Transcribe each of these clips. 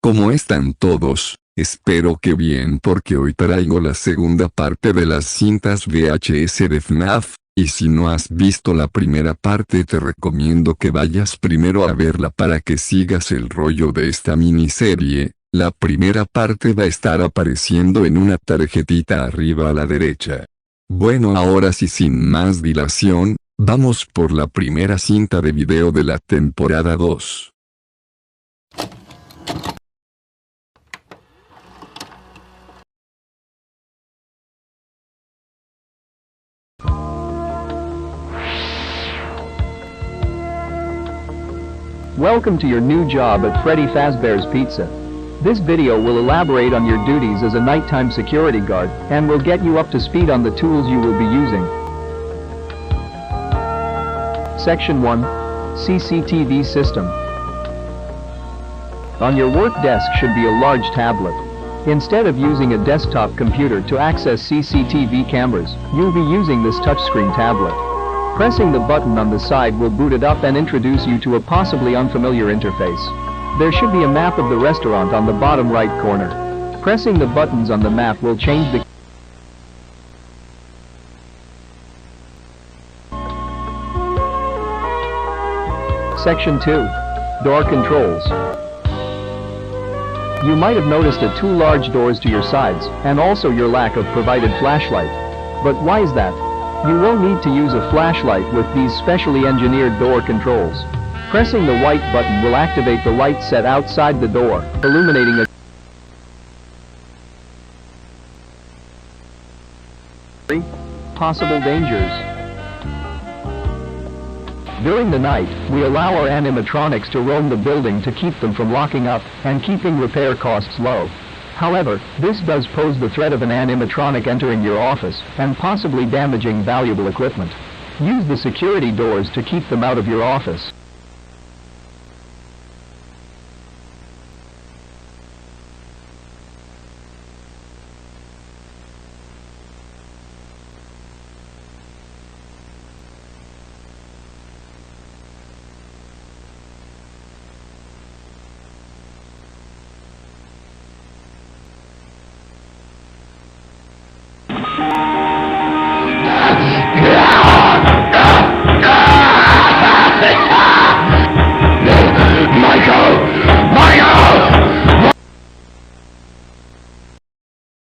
¿Cómo están todos? Espero que bien, porque hoy traigo la segunda parte de las cintas VHS de Fnaf, y si no has visto la primera parte te recomiendo que vayas primero a verla para que sigas el rollo de esta miniserie. La primera parte va a estar apareciendo en una tarjetita arriba a la derecha. Bueno, ahora sí, sin más dilación, vamos por la primera cinta de video de la temporada 2. Welcome to your new job at Freddy Fazbear's Pizza. This video will elaborate on your duties as a nighttime security guard, and will get you up to speed on the tools you will be using. Section 1. CCTV System. On your work desk should be a large tablet. Instead of using a desktop computer to access CCTV cameras, you'll be using this touchscreen tablet. Pressing the button on the side will boot it up and introduce you to a possibly unfamiliar interface. There should be a map of the restaurant on the bottom right corner. Pressing the buttons on the map will change the Section 2. Door Controls. You might have noticed two large doors to your sides, and also your lack of provided flashlight. But why is that? You will need to use a flashlight with these specially engineered door controls. Pressing the white button will activate the light set outside the door, illuminating possible dangers. During the night, we allow our animatronics to roam the building to keep them from locking up and keeping repair costs low. However, this does pose the threat of an animatronic entering your office and possibly damaging valuable equipment. Use the security doors to keep them out of your office.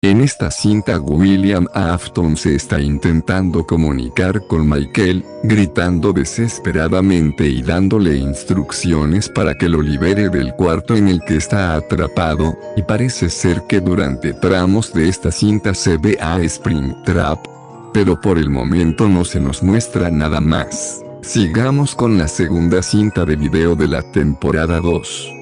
En esta cinta William Afton se está intentando comunicar con Michael, gritando desesperadamente y dándole instrucciones para que lo libere del cuarto en el que está atrapado, y parece ser que durante tramos de esta cinta se ve a Springtrap. Pero por el momento no se nos muestra nada más. Sigamos con la segunda cinta de video de la temporada 2.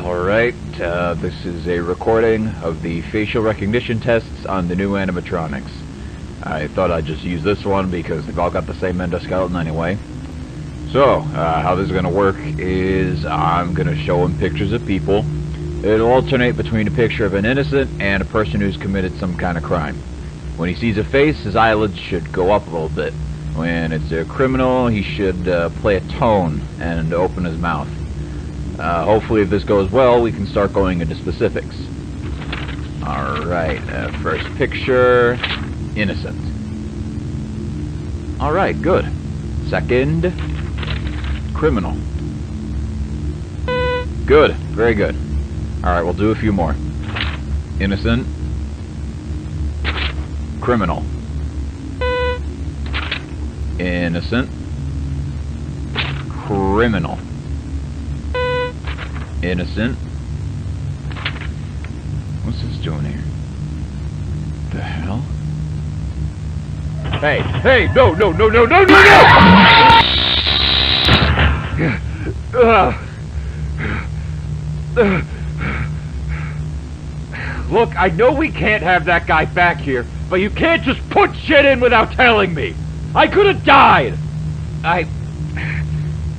Alright, this is a recording of the facial recognition tests on the new animatronics. I thought I'd just use this one because they've all got the same endoskeleton anyway. So, how this is going to work is I'm going to show him pictures of people. It'll alternate between a picture of an innocent and a person who's committed some kind of crime. When he sees a face, his eyelids should go up a little bit. When it's a criminal, he should play a tone and open his mouth. Hopefully if this goes well, we can start going into specifics. Alright, first picture, innocent. Alright, good. Second, criminal. Good, very good. Alright, we'll do a few more. Innocent. Criminal. Innocent. Criminal. Innocent. What's this doing here? The hell? Hey, hey, no, no, no, no, no, no, no! Look, I know we can't have that guy back here, but you can't just put shit in without telling me! I could have died!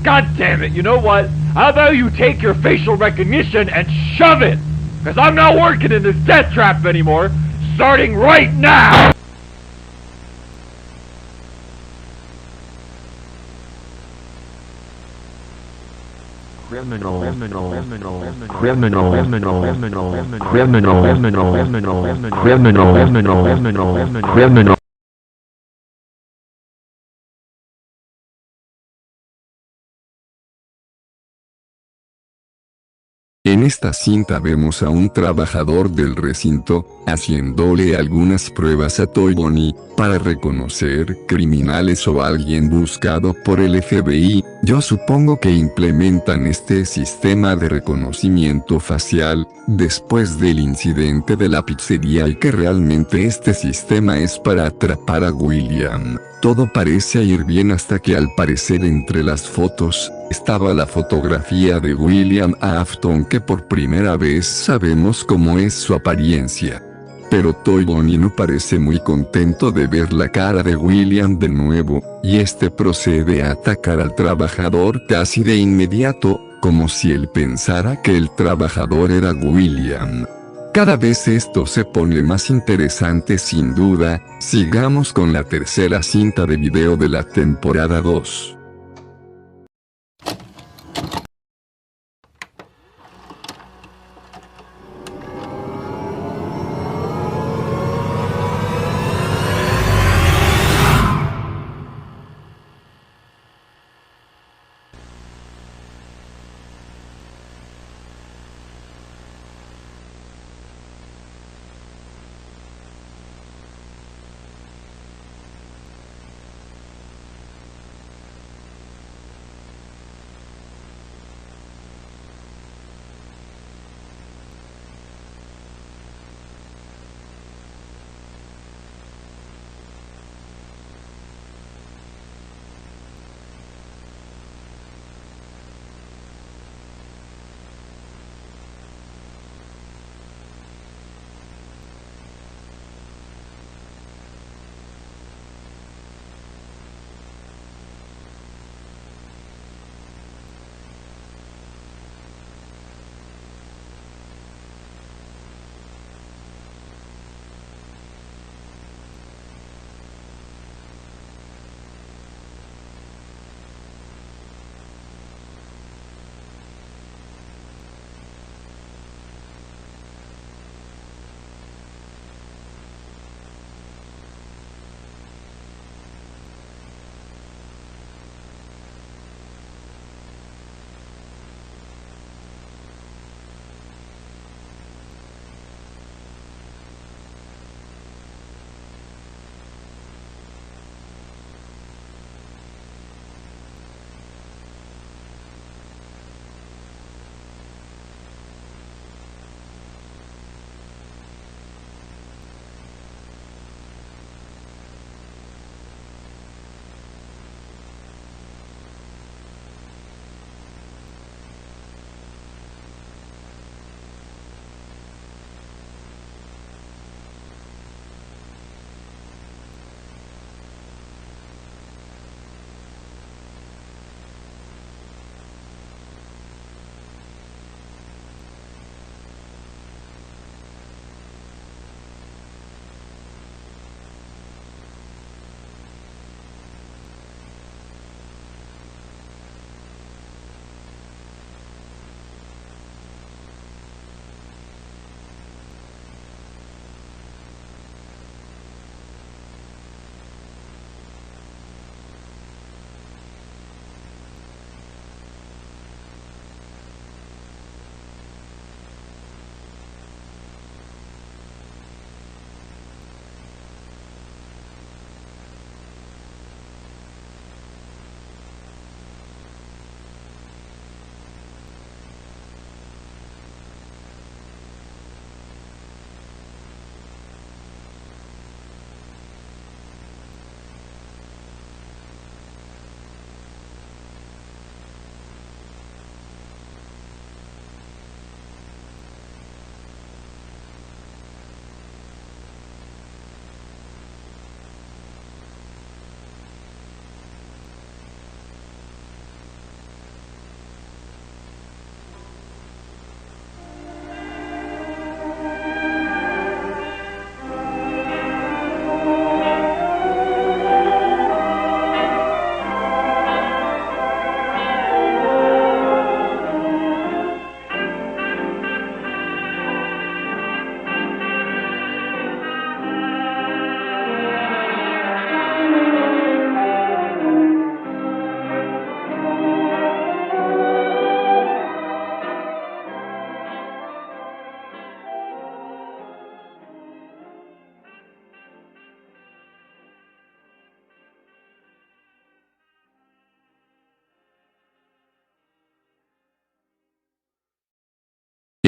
God damn it, you know what? How about you take your facial recognition and shove it? Because I'm not working in this death trap anymore, starting right now! En esta cinta vemos a un trabajador del recinto, haciéndole algunas pruebas a Toy Bonnie, para reconocer criminales o alguien buscado por el FBI. Yo supongo que implementan este sistema de reconocimiento facial, después del incidente de la pizzería y que realmente este sistema es para atrapar a William. Todo parece ir bien hasta que al parecer entre las fotos, estaba la fotografía de William Afton que por primera vez sabemos cómo es su apariencia. Pero Toy Bonnie no parece muy contento de ver la cara de William de nuevo, y este procede a atacar al trabajador casi de inmediato, como si él pensara que el trabajador era William. Cada vez esto se pone más interesante sin duda. Sigamos con la tercera cinta de video de la temporada 2.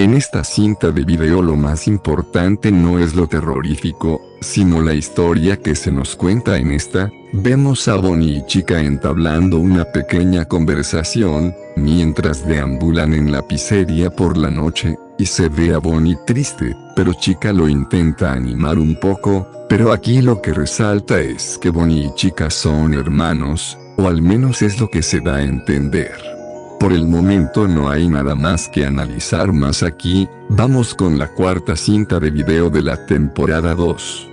En esta cinta de video lo más importante no es lo terrorífico, sino la historia que se nos cuenta en esta. Vemos a Bonnie y Chica entablando una pequeña conversación, mientras deambulan en la pizzería por la noche, y se ve a Bonnie triste, pero Chica lo intenta animar un poco, pero aquí lo que resalta es que Bonnie y Chica son hermanos, o al menos es lo que se da a entender. Por el momento no hay nada más que analizar más aquí, vamos con la cuarta cinta de video de la temporada 2.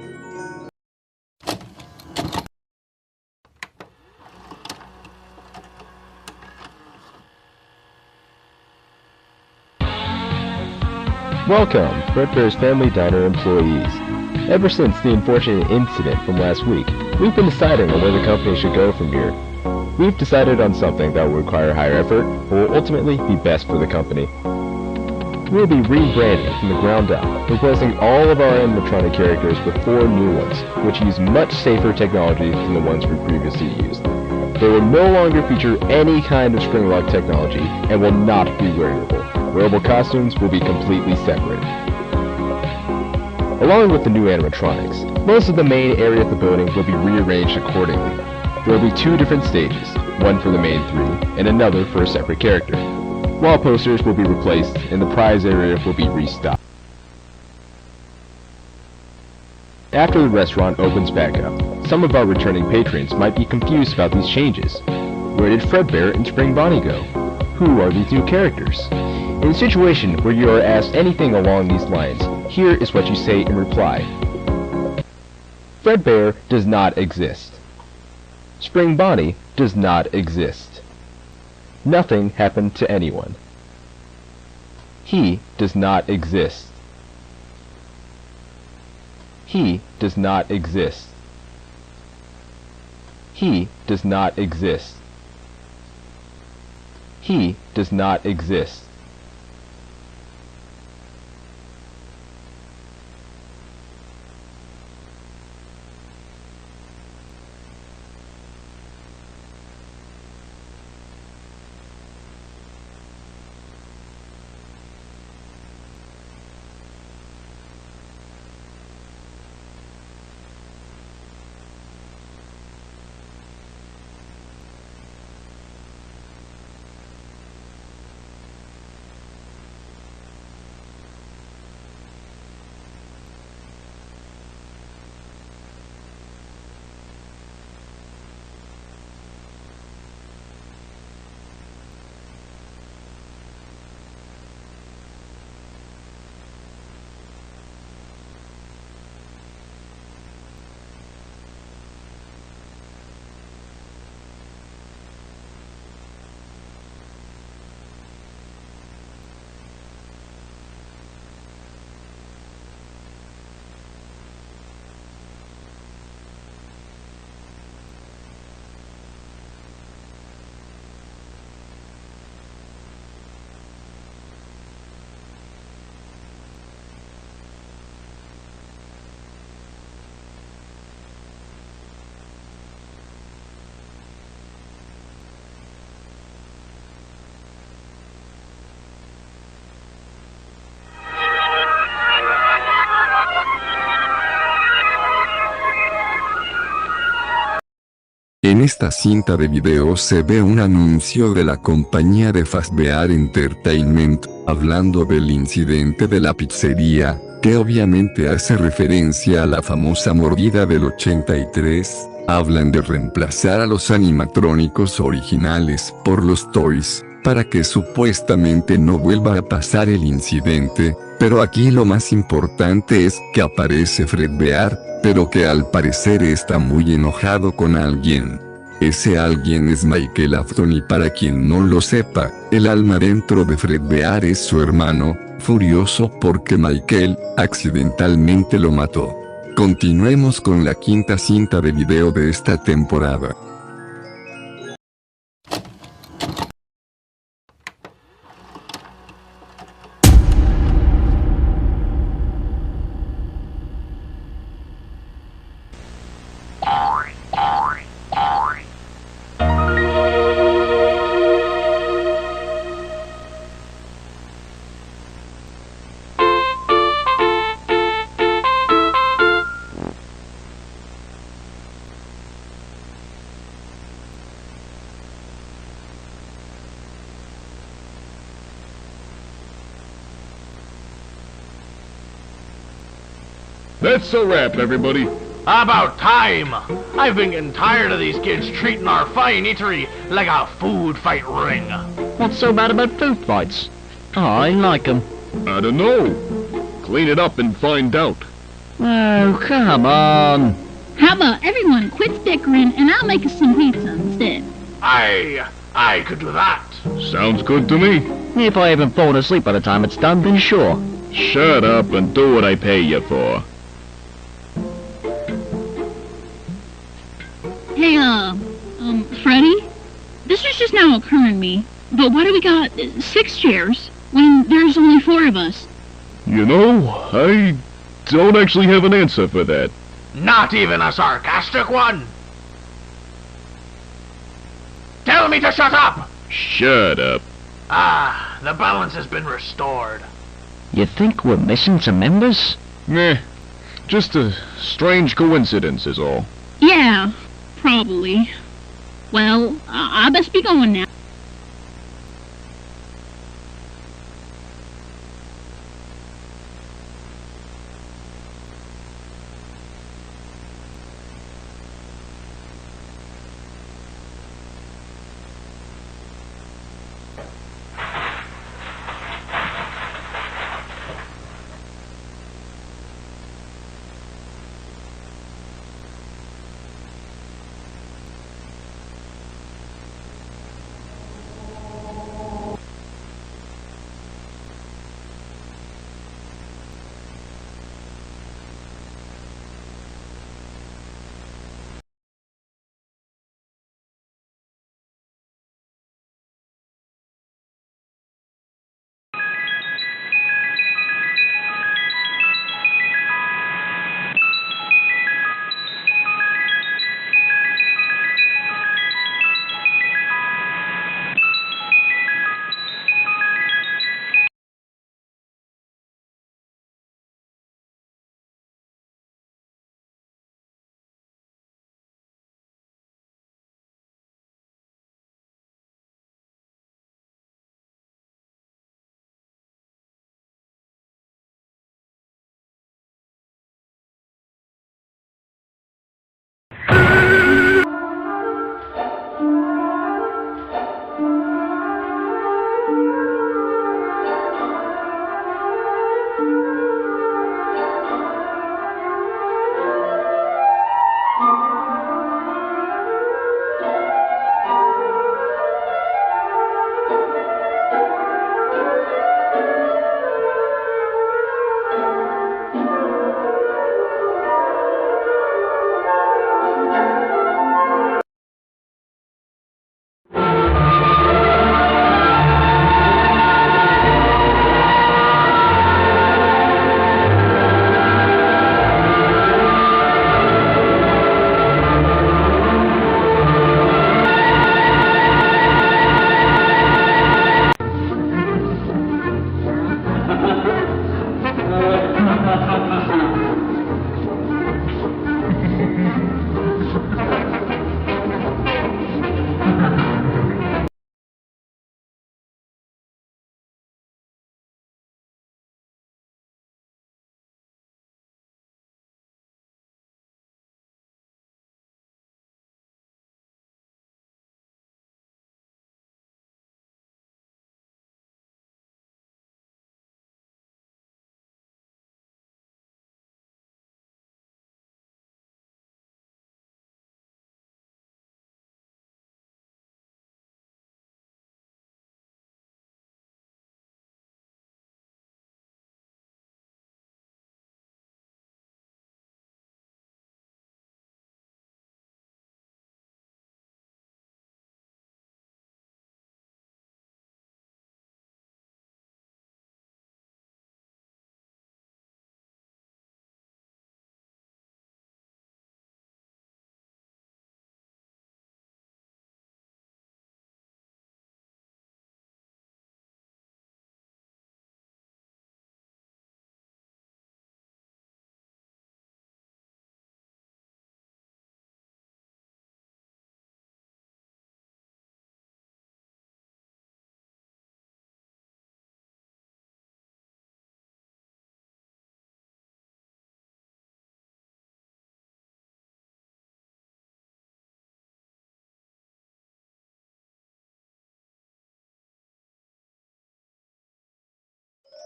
Welcome, Fredbear's Family Diner employees. Ever since the unfortunate incident from last week, we've been deciding on where the company should go from here. We've decided on something that will require higher effort, but will ultimately be best for the company. We'll be rebranding from the ground up, replacing all of our animatronic characters with 4 new ones, which use much safer technology than the ones we previously used. They will no longer feature any kind of spring-lock technology, and will not be wearable. Wearable costumes will be completely separate. Along with the new animatronics, most of the main area of the building will be rearranged accordingly. There will be 2 different stages, one for the main 3, and another for a separate character. Wall posters will be replaced, and the prize area will be restocked. After the restaurant opens back up, some of our returning patrons might be confused about these changes. Where did Fredbear and Spring Bonnie go? Who are these new characters? In a situation where you are asked anything along these lines, here is what you say in reply. Fredbear does not exist. Spring Bonnie does not exist. Nothing happened to anyone. He does not exist. He does not exist. He does not exist. He does not exist. En esta cinta de video se ve un anuncio de la compañía de Fazbear Entertainment, hablando del incidente de la pizzería, que obviamente hace referencia a la famosa mordida del 83, hablan de reemplazar a los animatrónicos originales por los toys, para que supuestamente no vuelva a pasar el incidente, pero aquí lo más importante es que aparece Fredbear, pero que al parecer está muy enojado con alguien. Ese alguien es Michael Afton y para quien no lo sepa, el alma dentro de Fredbear es su hermano, furioso porque Michael, accidentalmente lo mató. Continuemos con la quinta cinta de video de esta temporada. That's a wrap, everybody. About time! I've been getting tired of these kids treating our fine eatery like a food fight ring. What's so bad about food fights? Oh, I like 'em. I don't know. Clean it up and find out. Oh, come on. How about everyone quits bickering and I'll make us some pizza instead? I could do that. Sounds good to me. If I haven't fallen asleep by the time it's done, then sure. Shut up and do what I pay you for. Hey, Freddy? This is just now occurring to me, but why do we got 6 chairs when there's only 4 of us? You know, I don't actually have an answer for that. Not even a sarcastic one. Tell me to shut up! Shut up. Ah, the balance has been restored. You think we're missing some members? Meh. Just a strange coincidence is all. Yeah, probably. Well, I best be going now.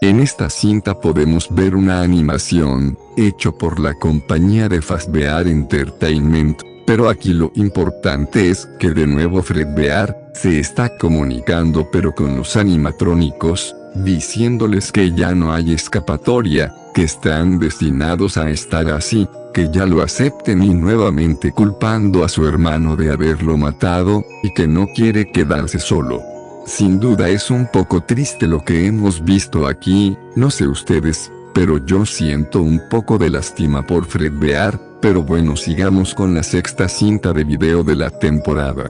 En esta cinta podemos ver una animación, hecho por la compañía de Fazbear Entertainment, pero aquí lo importante es que de nuevo Fredbear se está comunicando pero con los animatrónicos, diciéndoles que ya no hay escapatoria, que están destinados a estar así, que ya lo acepten y nuevamente culpando a su hermano de haberlo matado, y que no quiere quedarse solo. Sin duda es un poco triste lo que hemos visto aquí, no sé ustedes, pero yo siento un poco de lástima por Fredbear, pero bueno, sigamos con la sexta cinta de video de la temporada.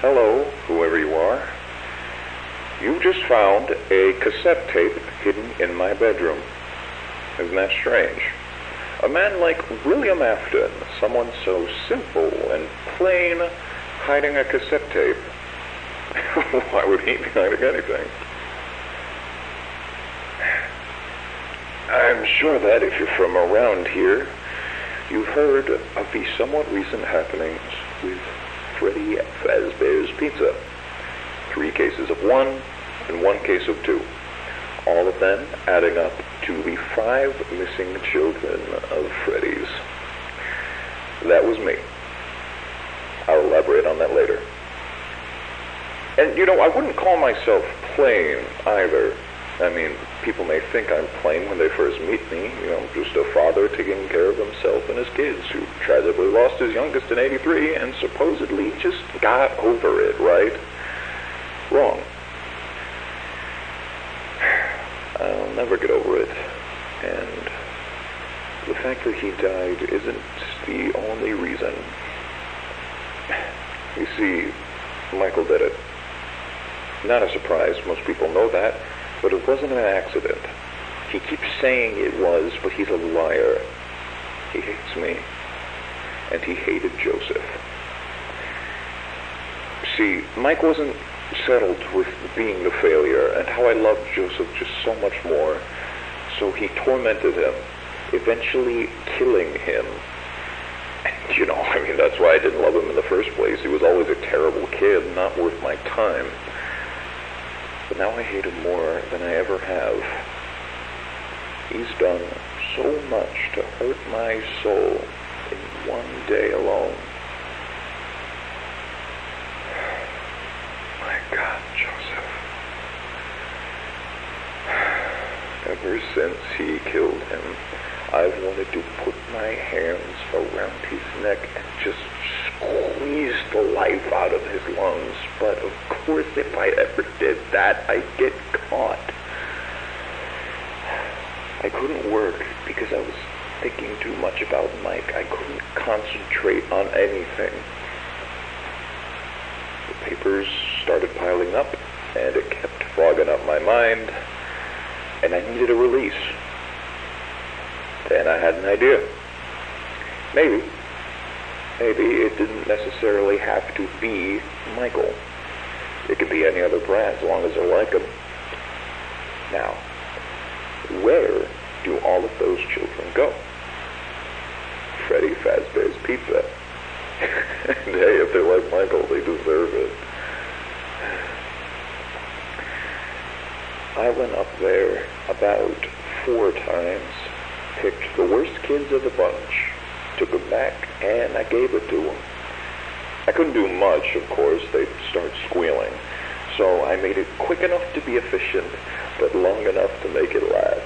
Hello, whoever you are. You just found a cassette tape hidden in my bedroom. Isn't that strange? A man like William Afton, someone so simple and plain, hiding a cassette tape. Why would he be hiding anything? I'm sure that if you're from around here, you've heard of the somewhat recent happenings with Freddy Fazbear's Pizza. 3 cases of 1 and 1 case of 2. All of them adding up to the 5 missing children of Freddy's. That was me. I'll elaborate on that later. And you know, I wouldn't call myself plain either. I mean, people may think I'm plain when they first meet me, you know, just a father taking care of himself and his kids who tragically lost his youngest in '83 and supposedly just got over it, right? Wrong. I'll never get over it. And the fact that he died isn't the only reason. You see, Michael did it. Not a surprise, most people know that. But it wasn't an accident. He keeps saying it was, but he's a liar. He hates me. And he hated Joseph. See, Mike wasn't settled with being the failure, and how I loved Joseph just so much more. So he tormented him, eventually killing him. And, you know, I mean, that's why I didn't love him in the first place. He was always a terrible kid, not worth my time. But now I hate him more than I ever have. He's done so much to hurt my soul in one day alone. My God, Joseph. Ever since he killed him, I've wanted to put my hands around his neck and just squeeze the life out of his lungs. But of course, if I ever did that, I'd get caught. I couldn't work because I was thinking too much about Mike. I couldn't concentrate on anything. The papers started piling up, and it kept fogging up my mind, and I needed a release. Then I had an idea. Maybe it didn't necessarily have to be Michael. It could be any other brand as long as I like them. Now, where do all of those children go? Freddy Fazbear's Pizza. And hey, if they're like Michael, they deserve it. I went up there about 4 times, picked the worst kids of the bunch, took them back, and I gave it to them. I couldn't do much, of course. They'd start squealing. So I made it quick enough to be efficient, but long enough to make it last.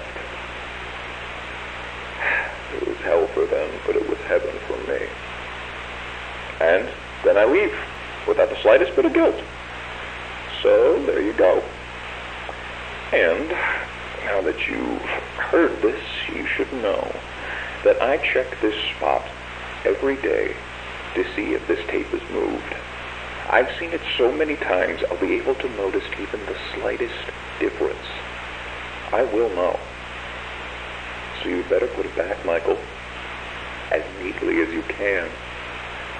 It was hell for them, but it was heaven for me. And then I leave, without the slightest bit of guilt. So there you go. And now that you've heard this, you should know that I check this spot every day to see if this tape is moved. I've seen it so many times, I'll be able to notice even the slightest difference. I will know. So you better put it back, Michael, as neatly as you can,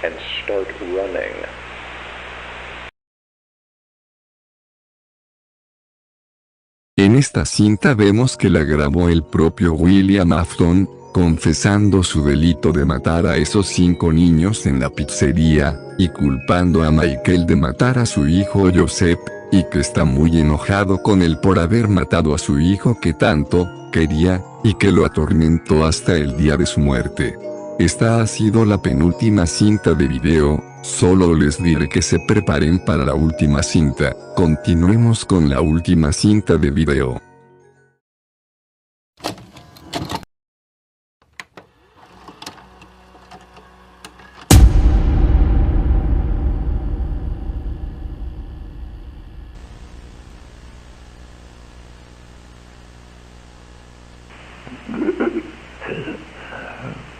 and start running. En esta cinta vemos que la grabó el propio William Afton, confesando su delito de matar a esos 5 niños en la pizzería, y culpando a Michael de matar a su hijo Joseph, y que está muy enojado con él por haber matado a su hijo que tanto quería, y que lo atormentó hasta el día de su muerte. Esta ha sido la penúltima cinta de video, solo les diré que se preparen para la última cinta. Continuemos con la última cinta de video.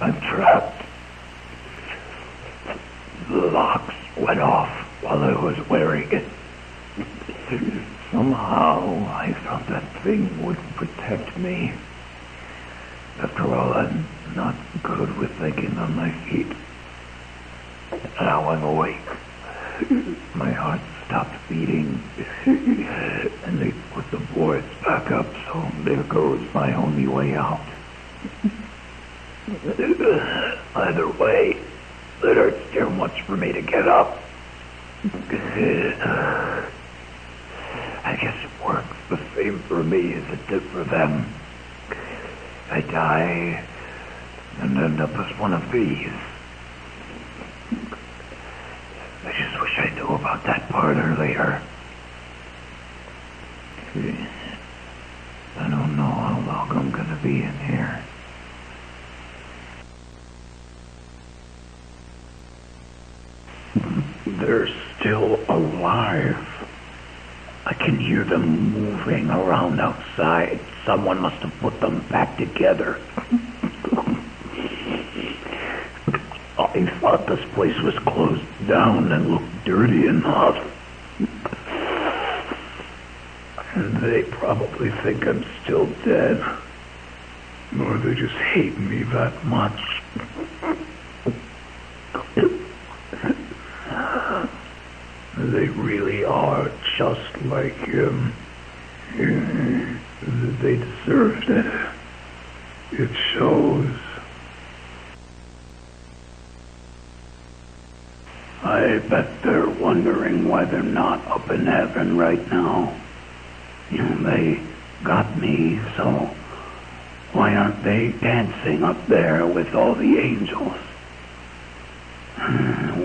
I'm trapped. The locks went off while I was wearing it. Somehow I thought that thing would protect me. After all, I'm not good with thinking on my feet. Now I'm awake. My heart stopped beating, and they put the boards back up, so there goes my only way out. Either way, it hurts too much for me to get up. I guess it works the same for me as it did for them. I die and end up as one of these. I just wish I knew about that part earlier. I don't know how long I'm gonna be in here. They're still alive. I can hear them moving around outside. Someone must have put them back together. I thought this place was closed down and looked dirty enough. And they probably think I'm still dead. Or they just hate me that much. They really are just like him. They deserved it. It shows. I bet they're wondering why they're not up in heaven right now. They got me, so why aren't they dancing up there with all the angels?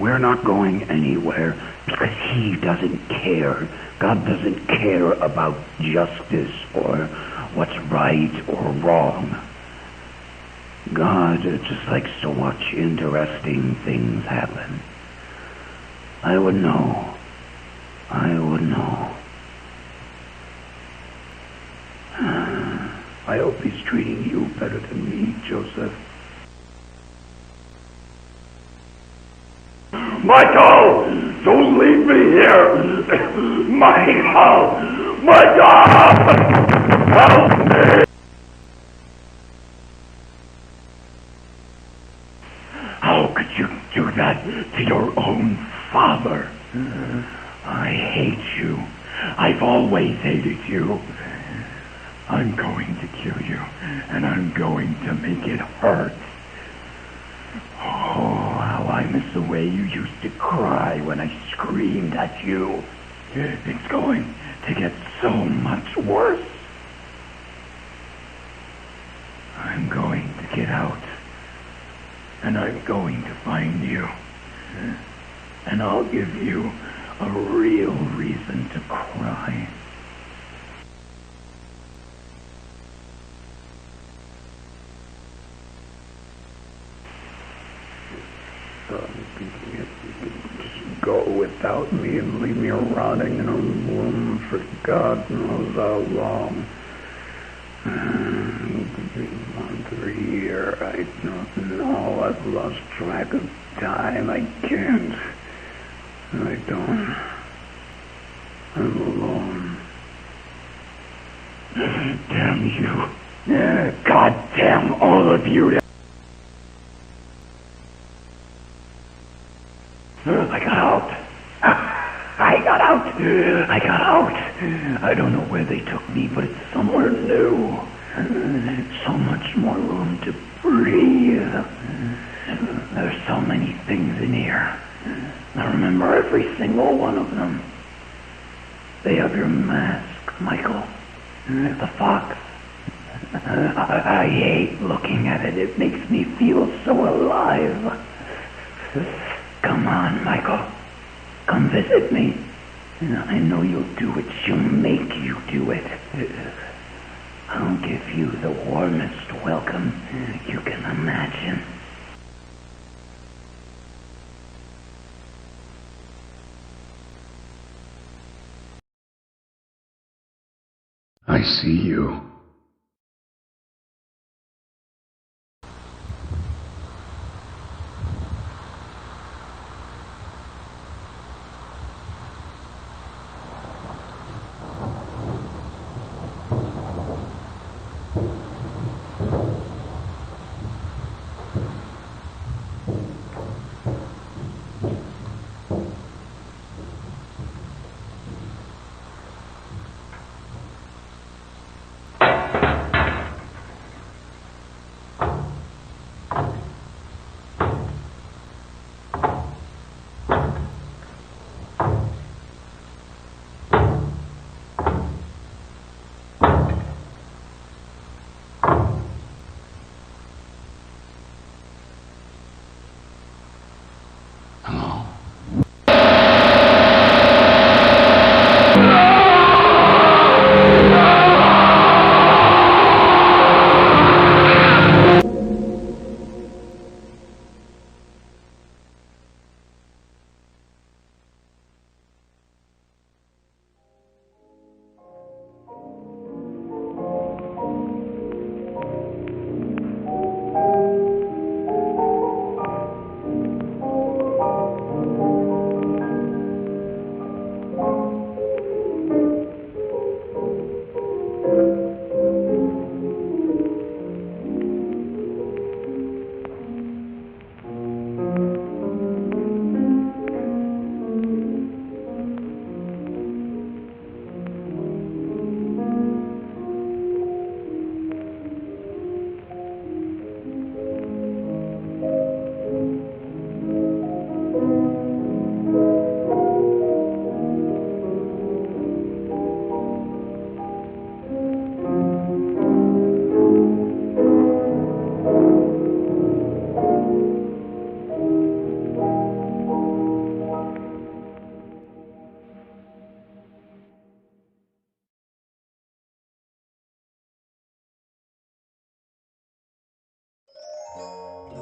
We're not going anywhere because he doesn't care. God doesn't care about justice or what's right or wrong. God just likes to watch interesting things happen. I would know. I would know. I hope he's treating you better than me, Joseph. Michael! Don't leave me here! Michael! My God! Help me! How could you do that to your own father? I hate you. I've always hated you. I'm going to kill you, and I'm going to make it hurt. Oh, how I miss the way you used to cry when I screamed at you. It's going to get so much worse. I'm going to get out, and I'm going to find you, and I'll give you a real reason to cry. You can just go without me and leave me rotting in a room for God knows how long. Month or a year, I don't know. I've lost track of time. I can't. I don't. I'm alone. Damn you. God damn all of you. I got out. I got out. I got out. I don't know where they took me, but it's somewhere new. So much more room to breathe. There's so many things in here. I remember every single one of them. They have your mask, Michael. The fox. I hate looking at it. It makes me feel so alive. Come on, Michael. Come visit me. I know you'll do what she'll make you do it. I'll give you the warmest welcome you can imagine. I see you.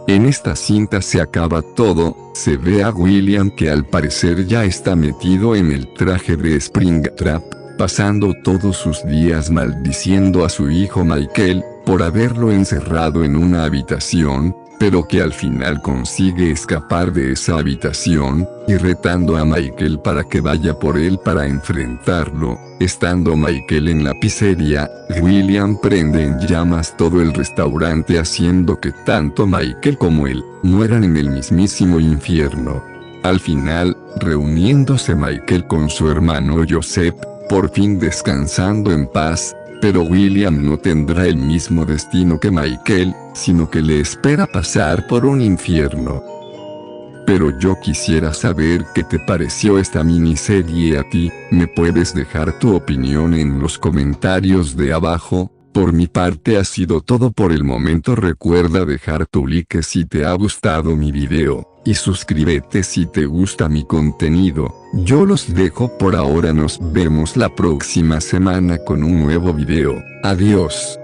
En esta cinta se acaba todo, se ve a William que al parecer ya está metido en el traje de Springtrap, pasando todos sus días maldiciendo a su hijo Michael, por haberlo encerrado en una habitación, pero que al final consigue escapar de esa habitación, y retando a Michael para que vaya por él para enfrentarlo. Estando Michael en la pizzería, William prende en llamas todo el restaurante haciendo que tanto Michael como él mueran en el mismísimo infierno. Al final, reuniéndose Michael con su hermano Joseph, por fin descansando en paz, pero William no tendrá el mismo destino que Michael, sino que le espera pasar por un infierno. Pero yo quisiera saber qué te pareció esta miniserie a ti. Me puedes dejar tu opinión en los comentarios de abajo. Por mi parte ha sido todo por el momento. Recuerda dejar tu like si te ha gustado mi video, y suscríbete si te gusta mi contenido. Yo los dejo por ahora, nos vemos la próxima semana con un nuevo video. Adiós.